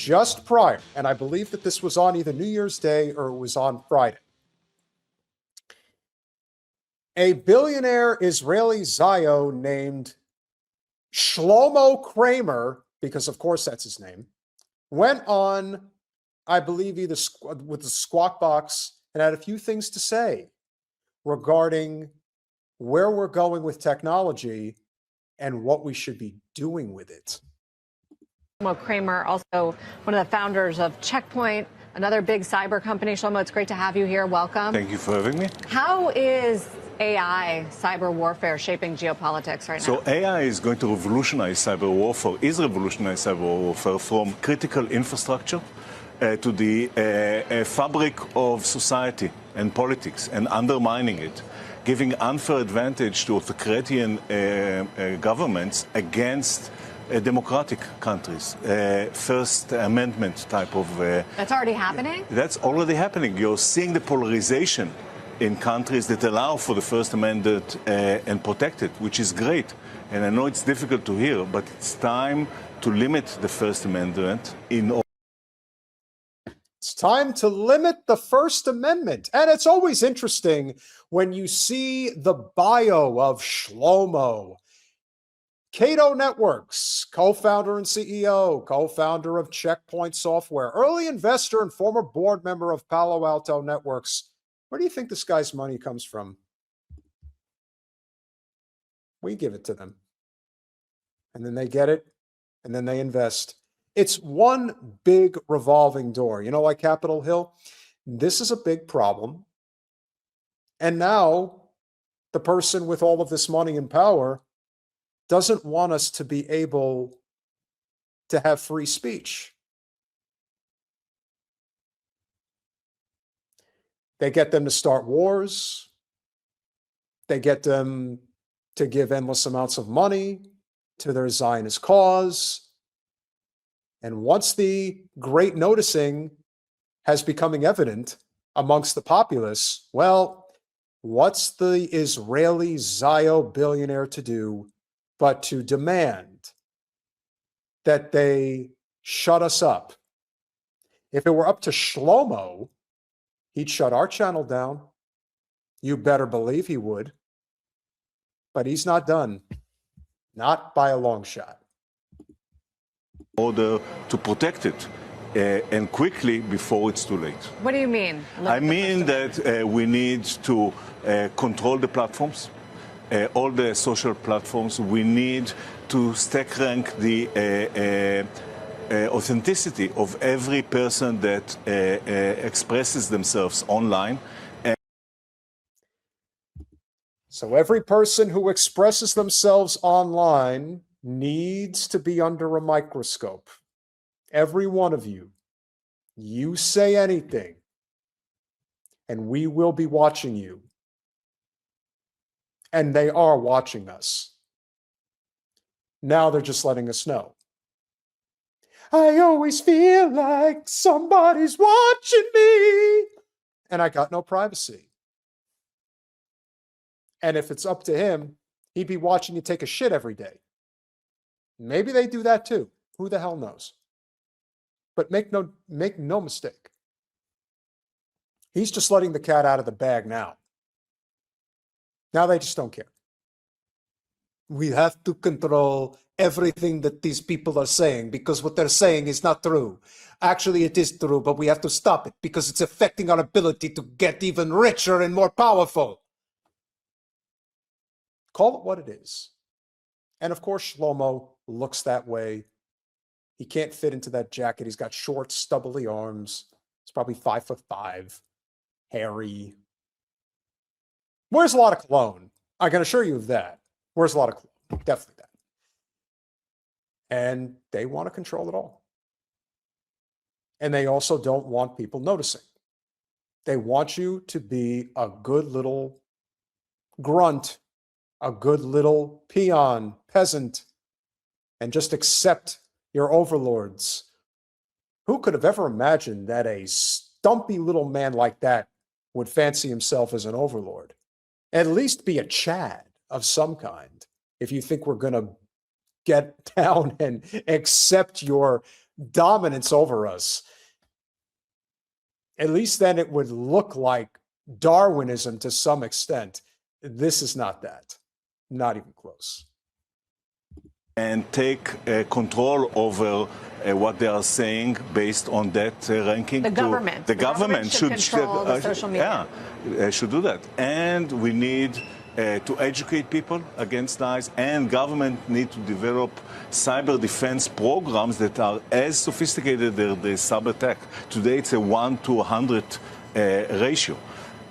just prior, and I believe that this was on either New Year's Day or it was on Friday, a billionaire Israeli Zio named Shlomo Kramer, because of course that's his name, went on, I believe, either with the Squawk Box and had a few things to say regarding where we're going with technology and what we should be doing with it. Shlomo Kramer, also one of the founders of Checkpoint, another big cyber company. Shlomo, it's great to have you here. Welcome. Thank you for having me. How is AI, cyber warfare, shaping geopolitics right now? So AI is going to revolutionize cyber warfare, is revolutionizing cyber warfare from critical infrastructure to the fabric of society and politics and undermining it, giving unfair advantage to authoritarian governments against democratic countries, First Amendment type of... That's already happening? That's already happening. You're seeing the polarization in countries that allow for the First Amendment and protect it, which is great. And I know it's difficult to hear, but it's time to limit the First Amendment in... It's time to limit the First Amendment. And it's always interesting when you see the bio of Shlomo. Cato Networks, co-founder and CEO, co-founder of Checkpoint Software, early investor and former board member of Palo Alto Networks. Where do you think this guy's money comes from? We give it to them. And then they get it, and then they invest. It's one big revolving door. You know, like Capitol Hill? This is a big problem. And now the person with all of this money and power doesn't want us to be able to have free speech. They get them to start wars. They get them to give endless amounts of money to their Zionist cause. And once the great noticing has becoming evident amongst the populace, well, what's the Israeli Zio billionaire to do but to demand that they shut us up? If it were up to Shlomo, he'd shut our channel down. You better believe he would. But he's not done. Not by a long shot. In order to protect it and quickly before it's too late. What do you mean? I mean that we need to control the platforms, all the social platforms. We need to stack rank the authenticity of every person that expresses themselves online. So every person who expresses themselves online needs to be under a microscope. Every one of you. You say anything, and we will be watching you. And they are watching us. Now they're just letting us know. I always feel like somebody's watching me, and I got no privacy. And if it's up to him, he'd be watching you take a shit every day. Maybe they do that too. Who the hell knows? But make no mistake. He's just letting the cat out of the bag now. Now they just don't care. We have to control everything that these people are saying because what they're saying is not true. Actually, it is true, but we have to stop it because it's affecting our ability to get even richer and more powerful. Call it what it is. And of course, Shlomo looks that way. He can't fit into that jacket. He's got short, stubbly arms. He's probably 5'5", hairy. Wears a lot of cologne. I can assure you of that. Wears a lot of cologne. Definitely that. And they want to control it all. And they also don't want people noticing. They want you to be a good little grunt, a good little peon, peasant, and just accept your overlords. Who could have ever imagined that a stumpy little man like that would fancy himself as an overlord? At least be a Chad of some kind if you think we're going to get down and accept your dominance over us, at least then it would look like Darwinism to some extent. This is not that. Not even close. And take control over what they are saying based on that ranking. The government. The government should control the social media. Yeah, should do that. And we need to educate people against lies, and government need to develop cyber defense programs that are as sophisticated as the cyber attack. Today it's a 1 to 100 ratio.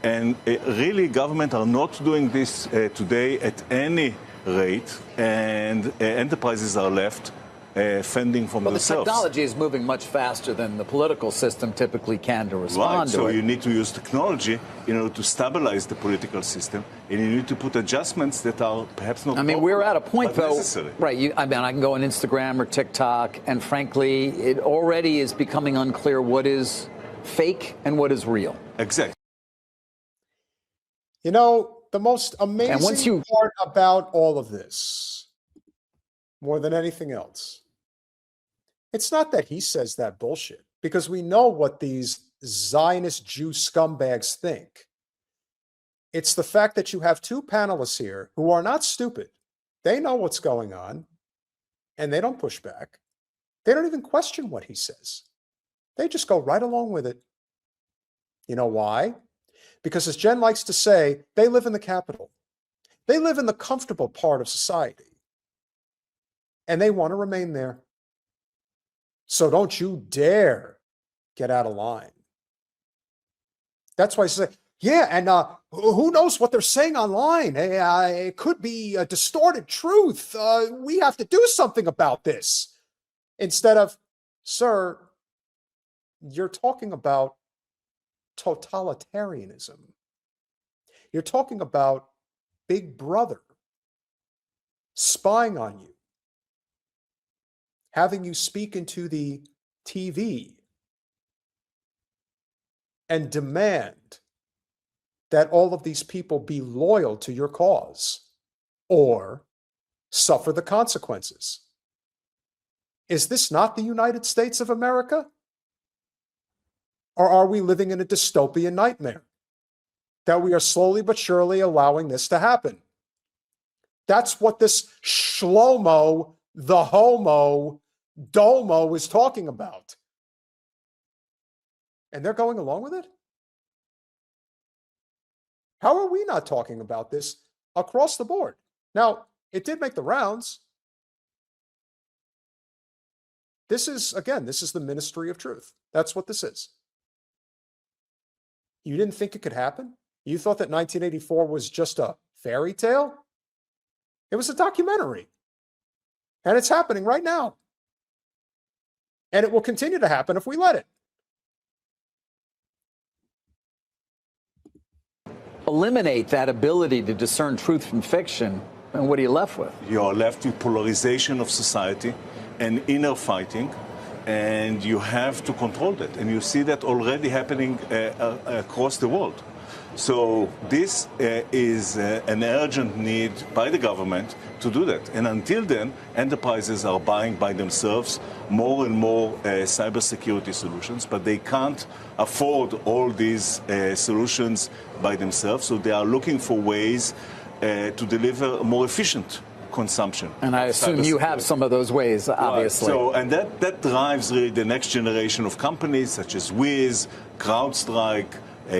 And really government are not doing this today at any rate, and enterprises are left fending from themselves. The technology is moving much faster than the political system typically can to respond to it. So you need to use technology in order to stabilize the political system, and you need to put adjustments that are perhaps not. I mean, we're at a point, though, necessary. right? I mean, I can go on Instagram or TikTok, and frankly, it already is becoming unclear what is fake and what is real. Exactly. You know, the most amazing part about all of this, more than anything else, it's not that he says that bullshit, because we know what these Zionist Jew scumbags think. It's the fact that you have two panelists here who are not stupid. They know what's going on, and they don't push back. They don't even question what he says. They just go right along with it. You know why? Because as Jen likes to say, they live in the capital. They live in the comfortable part of society. And they want to remain there. So don't you dare get out of line. That's why I say, yeah, and who knows what they're saying online? It could be a distorted truth. We have to do something about this. Instead of, sir, you're talking about totalitarianism. You're talking about Big Brother spying on you, having you speak into the TV and demand that all of these people be loyal to your cause or suffer the consequences. Is this not the United States of America? Or are we living in a dystopian nightmare that we are slowly but surely allowing this to happen? That's what this Shlomo, the homo, domo is talking about. And they're going along with it? How are we not talking about this across the board? Now, it did make the rounds. This is, again, this is the ministry of truth. That's what this is. You didn't think it could happen? You thought that 1984 was just a fairy tale? It was a documentary. And it's happening right now. And it will continue to happen if we let it. Eliminate that ability to discern truth from fiction, and what are you left with? You're left with polarization of society and inner fighting. And you have to control that. And you see that already happening across the world. So this is an urgent need by the government to do that. And until then, enterprises are buying by themselves more and more cybersecurity solutions, but they can't afford all these solutions by themselves. So they are looking for ways to deliver more efficient consumption. And I assume you have some of those ways, obviously. Right. So, and that drives really the next generation of companies such as Wiz, CrowdStrike,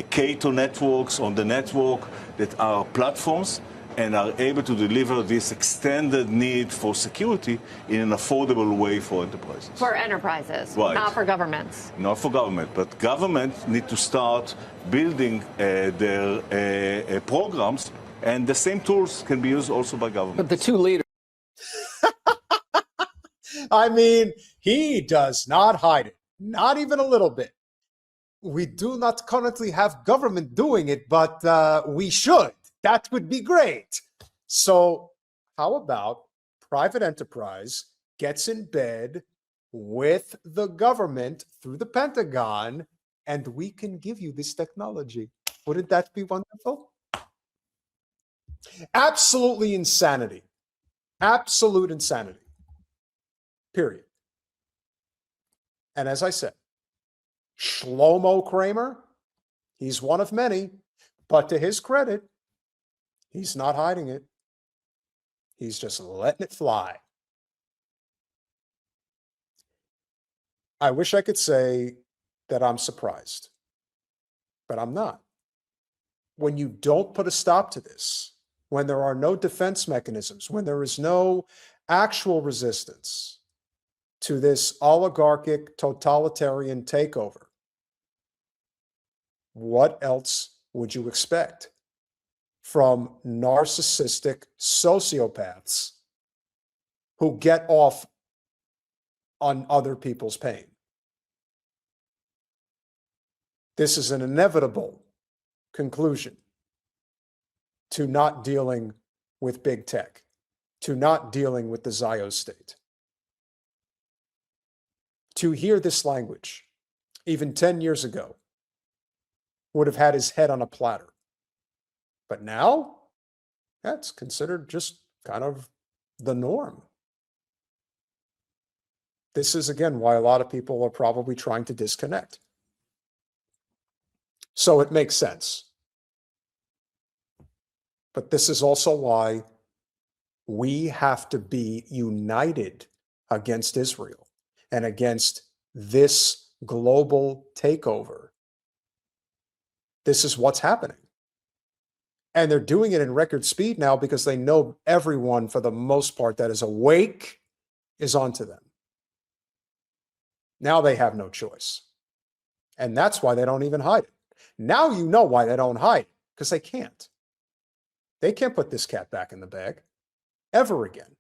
Cato networks on the network that are platforms and are able to deliver this extended need for security in an affordable way for enterprises. For enterprises, right. Not for governments. Not for government, but government need to start building their programs. And the same tools can be used also by government. But the two leaders. I mean, he does not hide it, not even a little bit. We do not currently have government doing it, but we should. That would be great. So how about private enterprise gets in bed with the government through the Pentagon, and we can give you this technology? Wouldn't that be wonderful? Absolutely insanity. Absolute insanity. Period. And as I said, Shlomo Kramer, he's one of many, but to his credit, he's not hiding it. He's just letting it fly. I wish I could say that I'm surprised, but I'm not. When you don't put a stop to this, when there are no defense mechanisms, when there is no actual resistance to this oligarchic totalitarian takeover, what else would you expect from narcissistic sociopaths who get off on other people's pain? This is an inevitable conclusion to not dealing with big tech, to not dealing with the Zio state. To hear this language, even 10 years ago, would have had his head on a platter. But now, that's considered just kind of the norm. This is, again, why a lot of people are probably trying to disconnect. So it makes sense. But this is also why we have to be united against Israel and against this global takeover. This is what's happening. And they're doing it in record speed now because they know everyone, for the most part, that is awake is onto them. Now they have no choice. And that's why they don't even hide it. Now you know why they don't hide, because they can't. They can't put this cat back in the bag ever again.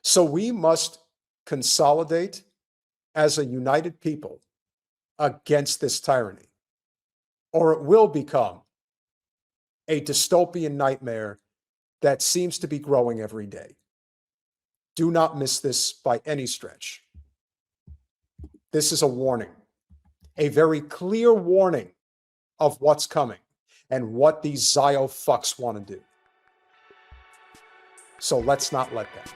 So we must consolidate as a united people against this tyranny, or it will become a dystopian nightmare that seems to be growing every day. Do not miss this by any stretch. This is a warning, a very clear warning of what's coming and what these Zio fucks want to do. So let's not let them.